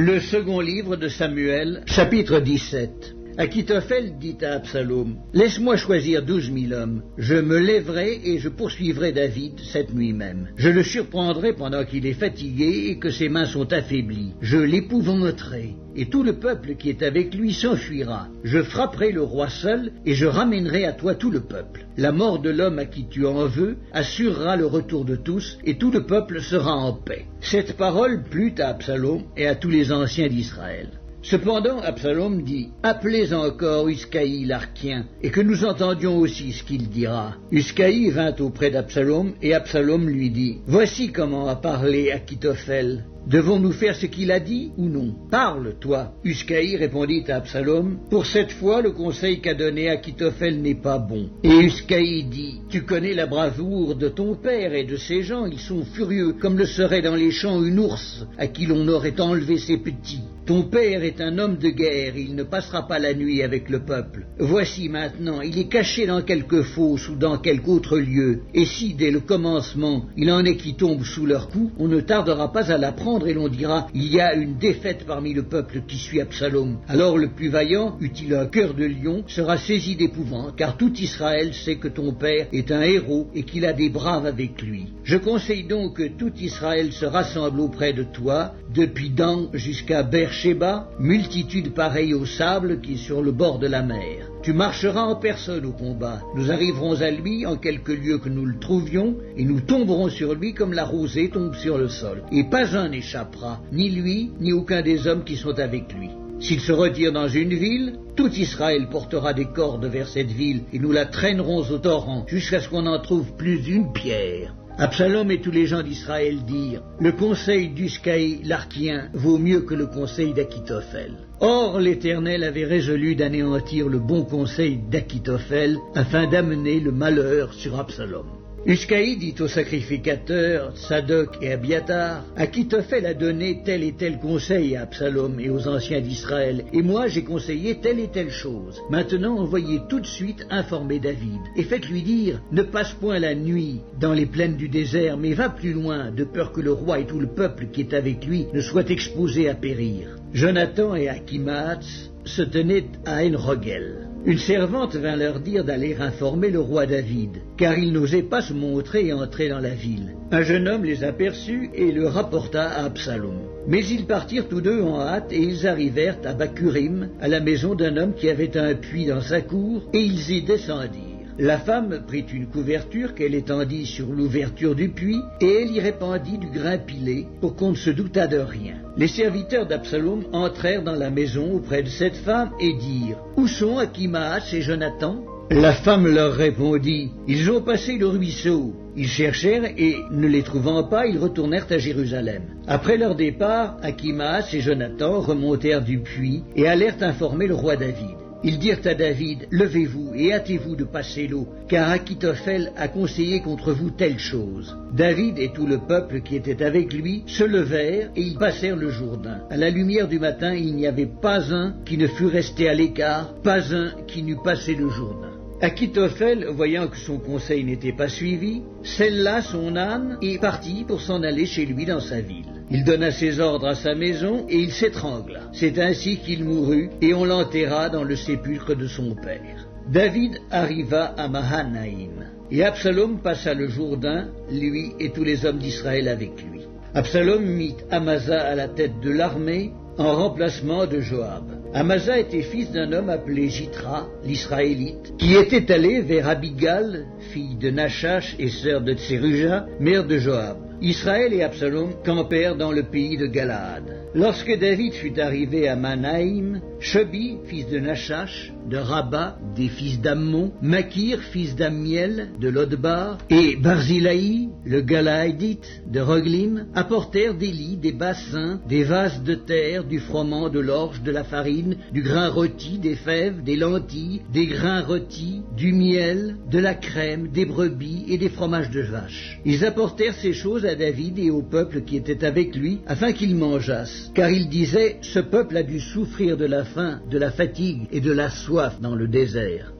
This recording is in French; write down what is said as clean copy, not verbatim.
Le second livre de Samuel, chapitre 17. Achitophel dit à Absalom, « Laisse-moi choisir 12 000 hommes. Je me lèverai et je poursuivrai David cette nuit même. Je le surprendrai pendant qu'il est fatigué et que ses mains sont affaiblies. Je l'épouvanterai, et tout le peuple qui est avec lui s'enfuira. Je frapperai le roi seul, et je ramènerai à toi tout le peuple. La mort de l'homme à qui tu en veux assurera le retour de tous, et tout le peuple sera en paix. » Cette parole plut à Absalom et à tous les anciens d'Israël. Cependant, Absalom dit, « Appelez encore Uscaï l'Archien, et que nous entendions aussi ce qu'il dira. » Uscaï vint auprès d'Absalom, et Absalom lui dit, « Voici comment a parlé Achitophel. Devons-nous faire ce qu'il a dit ou non? Parle, toi. » Uscaï répondit à Absalom, « Pour cette fois, le conseil qu'a donné Achitophel n'est pas bon. » Et Uscaï dit, « Tu connais la bravoure de ton père et de ses gens, ils sont furieux, comme le serait dans les champs une ours à qui l'on aurait enlevé ses petits. Ton père est un homme de guerre, il ne passera pas la nuit avec le peuple. Voici maintenant, il est caché dans quelque fosse ou dans quelque autre lieu, et si dès le commencement il en est qui tombent sous leur coup, on ne tardera pas à l'apprendre et l'on dira, il y a une défaite parmi le peuple qui suit Absalom. Alors le plus vaillant, eût-il un cœur de lion, sera saisi d'épouvante, car tout Israël sait que ton père est un héros et qu'il a des braves avec lui. Je conseille donc que tout Israël se rassemble auprès de toi, depuis Dan jusqu'à Beersheba, multitude pareille au sable qui est sur le bord de la mer. Tu marcheras en personne au combat. Nous arriverons à lui en quelque lieu que nous le trouvions, et nous tomberons sur lui comme la rosée tombe sur le sol. Et pas un n'échappera, ni lui, ni aucun des hommes qui sont avec lui. S'il se retire dans une ville, tout Israël portera des cordes vers cette ville, et nous la traînerons au torrent, jusqu'à ce qu'on en trouve plus d'une pierre. » Absalom et tous les gens d'Israël dirent, « Le conseil d'Uscaï l'Archien vaut mieux que le conseil d'Achitophel. » Or l'Éternel avait résolu d'anéantir le bon conseil d'Achitophel afin d'amener le malheur sur Absalom. Uscaï dit aux sacrificateurs, Sadoc et Abiatar, « Achitophel a donné tel et tel conseil à Absalom et aux anciens d'Israël, et moi j'ai conseillé telle et telle chose. Maintenant envoyez tout de suite informer David, et faites-lui dire, ne passe point la nuit dans les plaines du désert, mais va plus loin, de peur que le roi et tout le peuple qui est avec lui ne soient exposés à périr. » Jonathan et Achimaatz se tenaient à En-Rogel. Une servante vint leur dire d'aller informer le roi David, car il n'osait pas se montrer et entrer dans la ville. Un jeune homme les aperçut et le rapporta à Absalom. Mais ils partirent tous deux en hâte et ils arrivèrent à Bakurim, à la maison d'un homme qui avait un puits dans sa cour, et ils y descendirent. La femme prit une couverture qu'elle étendit sur l'ouverture du puits, et elle y répandit du grain pilé, pour qu'on ne se doutât de rien. Les serviteurs d'Absalom entrèrent dans la maison auprès de cette femme et dirent, « Où sont Achimaatz et Jonathan ?» La femme leur répondit, « Ils ont passé le ruisseau. » Ils cherchèrent et, ne les trouvant pas, ils retournèrent à Jérusalem. Après leur départ, Achimaatz et Jonathan remontèrent du puits et allèrent informer le roi David. Ils dirent à David, « Levez-vous et hâtez-vous de passer l'eau, car Achitophel a conseillé contre vous telle chose. » David et tout le peuple qui était avec lui se levèrent et ils passèrent le Jourdain. À la lumière du matin, il n'y avait pas un qui ne fût resté à l'écart, pas un qui n'eût passé le Jourdain. Achitophel, voyant que son conseil n'était pas suivi, sella son âne et partit pour s'en aller chez lui dans sa ville. Il donna ses ordres à sa maison et il s'étrangla. C'est ainsi qu'il mourut et on l'enterra dans le sépulcre de son père. David arriva à Mahanaïm et Absalom passa le Jourdain, lui et tous les hommes d'Israël avec lui. Absalom mit Amasa à la tête de l'armée en remplacement de Joab. Amasa était fils d'un homme appelé Jitra, l'Israélite, qui était allé vers Abigal, fille de Nachash et sœur de Tseruja, mère de Joab. Israël et Absalom campèrent dans le pays de Galaad. Lorsque David fut arrivé à Manaïm, Shobi, fils de Nachash, de Rabba, des fils d'Ammon, Makir, fils d'Ammiel, de Lodbar, et Barzilaï, le Galaadite, de Roglim, apportèrent des lits, des bassins, des vases de terre, du froment, de l'orge, de la farine, du grain rôti, des fèves, des lentilles, des grains rôtis, du miel, de la crème, des brebis et des fromages de vache. Ils apportèrent ces choses à David et au peuple qui était avec lui, afin qu'ils mangeassent. Car il disait, ce peuple a dû souffrir de la faim, de la fatigue et de la soif dans le désert.